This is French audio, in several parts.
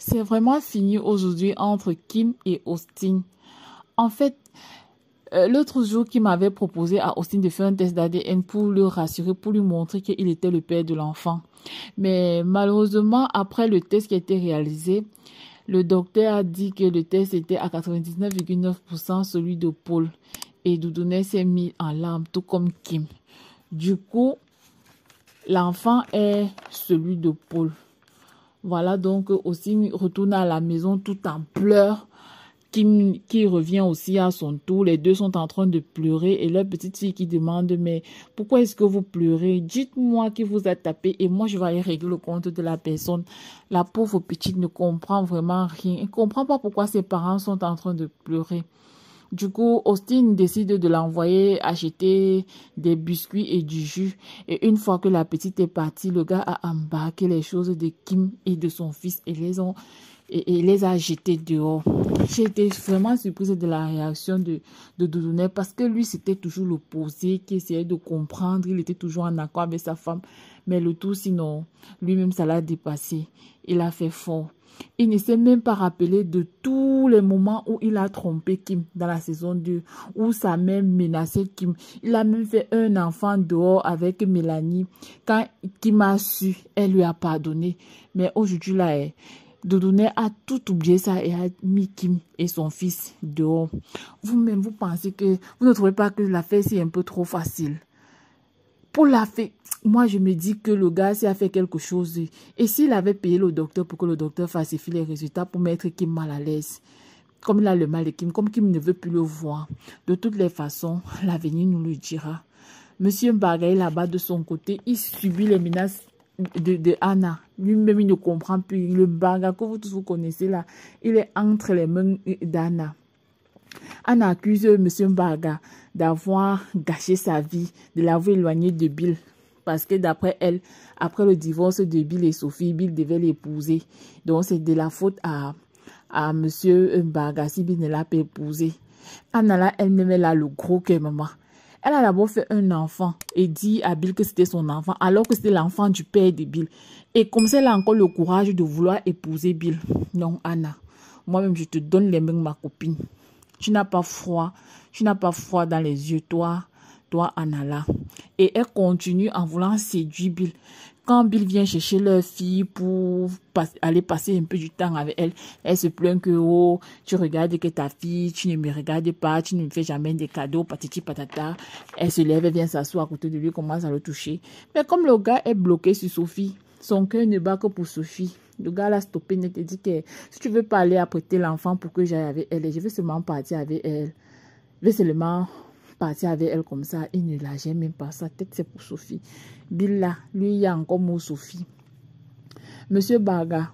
c'est vraiment fini aujourd'hui entre Kim et Austin. En fait, l'autre jour, Kim m'avait proposé à Austin de faire un test d'ADN pour le rassurer, pour lui montrer qu'il était le père de l'enfant. Mais malheureusement, après le test qui a été réalisé, le docteur a dit que le test était à 99,9% celui de Paul. Et Doudounet s'est mis en larmes, tout comme Kim. Du coup, l'enfant est celui de Paul. Voilà, donc Austin retourne à la maison tout en pleurs. Kim qui revient aussi à son tour. Les deux sont en train de pleurer et leur petite fille qui demande « Mais pourquoi est-ce que vous pleurez? Dites-moi qui vous a tapé et moi je vais aller régler le compte de la personne. » La pauvre petite ne comprend vraiment rien. Elle ne comprend pas pourquoi ses parents sont en train de pleurer. Du coup, Austin décide de l'envoyer acheter des biscuits et du jus. Et une fois que la petite est partie, le gars a embarqué les choses de Kim et de son fils et les a jetés dehors. J'ai été vraiment surprise de la réaction de Doudounet parce que lui, c'était toujours l'opposé, qui essayait de comprendre. Il était toujours en accord avec sa femme. Mais le tout, sinon, lui-même, ça l'a dépassé. Il a fait fort. Il ne s'est même pas rappelé de tous les moments où il a trompé Kim dans la saison 2, où sa mère menaçait Kim. Il a même fait un enfant dehors avec Mélanie. Quand Kim a su, elle lui a pardonné. Mais aujourd'hui, là, Doudounet a tout oublié ça et a mis Kim et son fils dehors. Vous-même, vous pensez que... Vous ne trouvez pas que l'affaire, c'est un peu trop facile? Pour la fait, moi je me dis que le gars s'il a fait quelque chose et s'il avait payé le docteur pour que le docteur falsifie les résultats pour mettre Kim mal à l'aise, comme il a le mal de Kim, comme Kim ne veut plus le voir, de toutes les façons, l'avenir nous le dira. Monsieur Mbagaï là-bas de son côté, il subit les menaces de Anna. Lui-même il ne comprend plus. Le Mbaga que vous tous vous connaissez là, il est entre les mains d'Anna. Anna accuse M. Mbaga d'avoir gâché sa vie, de l'avoir éloigné de Bill. Parce que d'après elle, après le divorce de Bill et Sophie, Bill devait l'épouser. Donc c'est de la faute à M. Mbaga si Bill ne l'a pas épousé. Anna là, elle-même, elle a le gros cœur, maman. Elle a d'abord fait un enfant et dit à Bill que c'était son enfant, alors que c'était l'enfant du père de Bill. Et comme ça, elle a encore le courage de vouloir épouser Bill. Non, Anna, moi-même, je te donne les mains, ma copine. Tu n'as pas froid dans les yeux, toi Anna là. Et elle continue en voulant séduire Bill. Quand Bill vient chercher leur fille pour aller passer un peu du temps avec elle, elle se plaint que oh, tu regardes que ta fille, tu ne me regardes pas, tu ne me fais jamais des cadeaux, patati patata. Elle se lève, elle vient s'asseoir à côté de lui, commence à le toucher. Mais comme le gars est bloqué sur Sophie, son cœur ne bat que pour Sophie. Le gars l'a stoppé, il te dit que si tu veux pas aller apprêter l'enfant pour que j'aille avec elle, je vais seulement partir avec elle. Je vais seulement partir avec elle comme ça. Il ne la gêne même pas. Sa tête, c'est pour Sophie. Bill là, lui, il y a encore mot Sophie. Monsieur Baga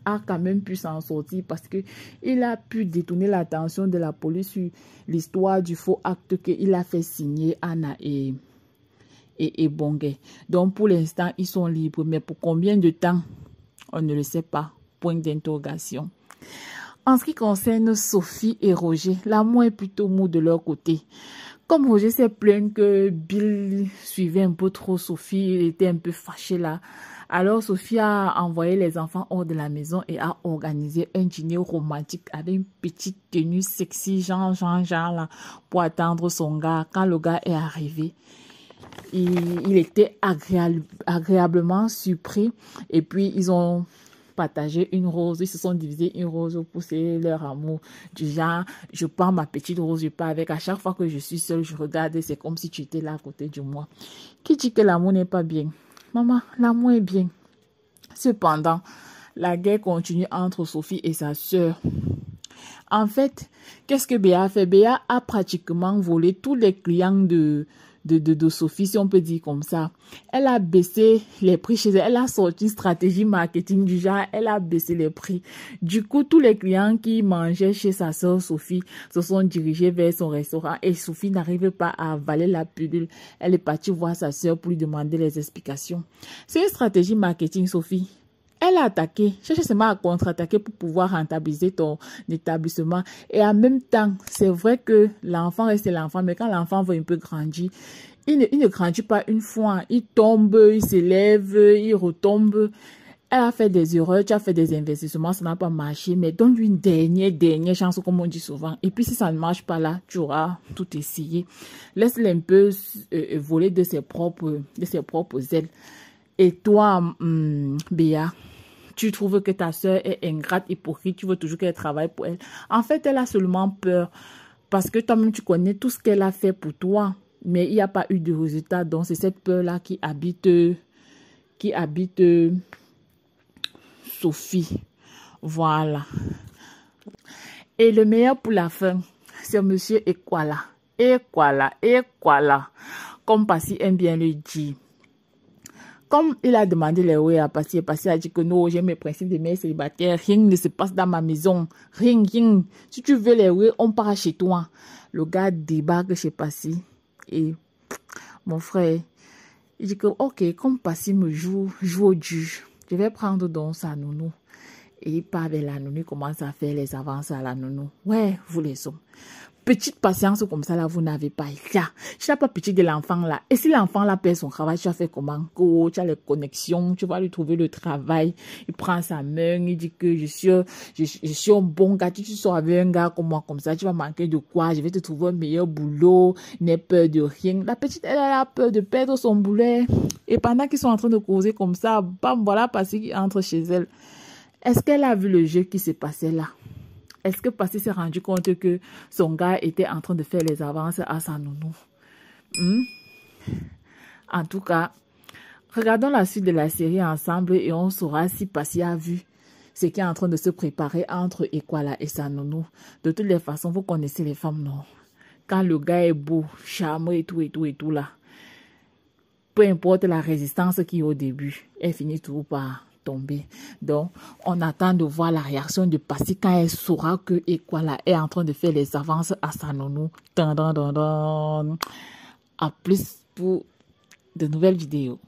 a quand même pu s'en sortir parce que il a pu détourner l'attention de la police sur l'histoire du faux acte qu'il a fait signer Anna et Bongué. Donc pour l'instant, ils sont libres. Mais pour combien de temps? On ne le sait pas. Point d'interrogation. En ce qui concerne Sophie et Roger, l'amour est plutôt mou de leur côté. Comme Roger s'est plaint que Bill suivait un peu trop Sophie, il était un peu fâché là. Alors Sophie a envoyé les enfants hors de la maison et a organisé un dîner romantique avec une petite tenue sexy, genre là, pour attendre son gars. Quand le gars est arrivé, il était agréablement surpris et puis ils ont partagé une rose, ils se sont divisés une rose pour pousser leur amour du genre je prends ma petite rose, je pars avec, à chaque fois que je suis seule je regarde, c'est comme si tu étais là à côté de moi. Qui dit que l'amour n'est pas bien? Maman, l'amour est bien. Cependant, la guerre continue entre Sophie et sa sœur. En fait, qu'est-ce que Béa a fait? Béa a pratiquement volé tous les clients de Sophie, si on peut dire comme ça. Elle a baissé les prix chez elle. Elle a sorti une stratégie marketing du genre, elle a baissé les prix. Du coup, tous les clients qui mangeaient chez sa sœur Sophie se sont dirigés vers son restaurant et Sophie n'arrive pas à avaler la pilule. Elle est partie voir sa sœur pour lui demander les explications. C'est une stratégie marketing, Sophie. Elle a attaqué, cherche seulement à contre-attaquer pour pouvoir rentabiliser ton établissement. Et en même temps, c'est vrai que l'enfant reste l'enfant, mais quand l'enfant va un peu grandir, il ne grandit pas une fois. Il tombe, il s'élève, il retombe. Elle a fait des erreurs, tu as fait des investissements, ça n'a pas marché, mais donne-lui une dernière chance, comme on dit souvent. Et puis, si ça ne marche pas là, tu auras tout essayé. Laisse-le un peu voler de ses propres ailes. Et toi, Béa, tu trouves que ta soeur est ingrate, hypocrite, tu veux toujours qu'elle travaille pour elle. En fait, elle a seulement peur parce que toi-même, tu connais tout ce qu'elle a fait pour toi, mais il n'y a pas eu de résultat. Donc, c'est cette peur-là qui habite Sophie. Voilà. Et le meilleur pour la fin, c'est monsieur Ekwala. Comme Passy aime bien le dire. Comme il a demandé les oui à Passy, Passy a dit que non, j'ai mes principes de mère célibataire, rien ne se passe dans ma maison, rien. Si tu veux les oui, on part chez toi. Le gars débarque chez Passy et mon frère, il dit que ok, comme Passy me joue au juge, je vais prendre donc sa nounou. Et il part vers la nounou, il commence à faire les avances à la nounou. Ouais, vous les hommes. Petite patience comme ça, là, vous n'avez pas. Tu n'as pas pitié de l'enfant, là. Et si l'enfant, là, perd son travail, tu as fait comment? Tu as les connexions, tu vas lui trouver le travail. Il prend sa main, il dit que je suis un bon gars. Tu sors avec un gars comme moi, comme ça, tu vas manquer de quoi? Je vais te trouver un meilleur boulot. N'aie peur de rien. La petite, elle a peur de perdre son boulet. Et pendant qu'ils sont en train de causer comme ça, bam, voilà Passy qui entre chez elle. Est-ce qu'elle a vu le jeu qui s'est passé là? Est-ce que Passy s'est rendu compte que son gars était en train de faire les avances à sa nounou? En tout cas, regardons la suite de la série ensemble et on saura si Passy a vu ce qui est en train de se préparer entre Ekwala et sa nounou. De toutes les façons, vous connaissez les femmes, non? Quand le gars est beau, charmeux et tout là, peu importe la résistance qu'il y a au début, elle finit toujours par tomber. Donc, on attend de voir la réaction de Passy quand elle saura que Ekwala est en train de faire les avances à sa nounou. À plus pour de nouvelles vidéos.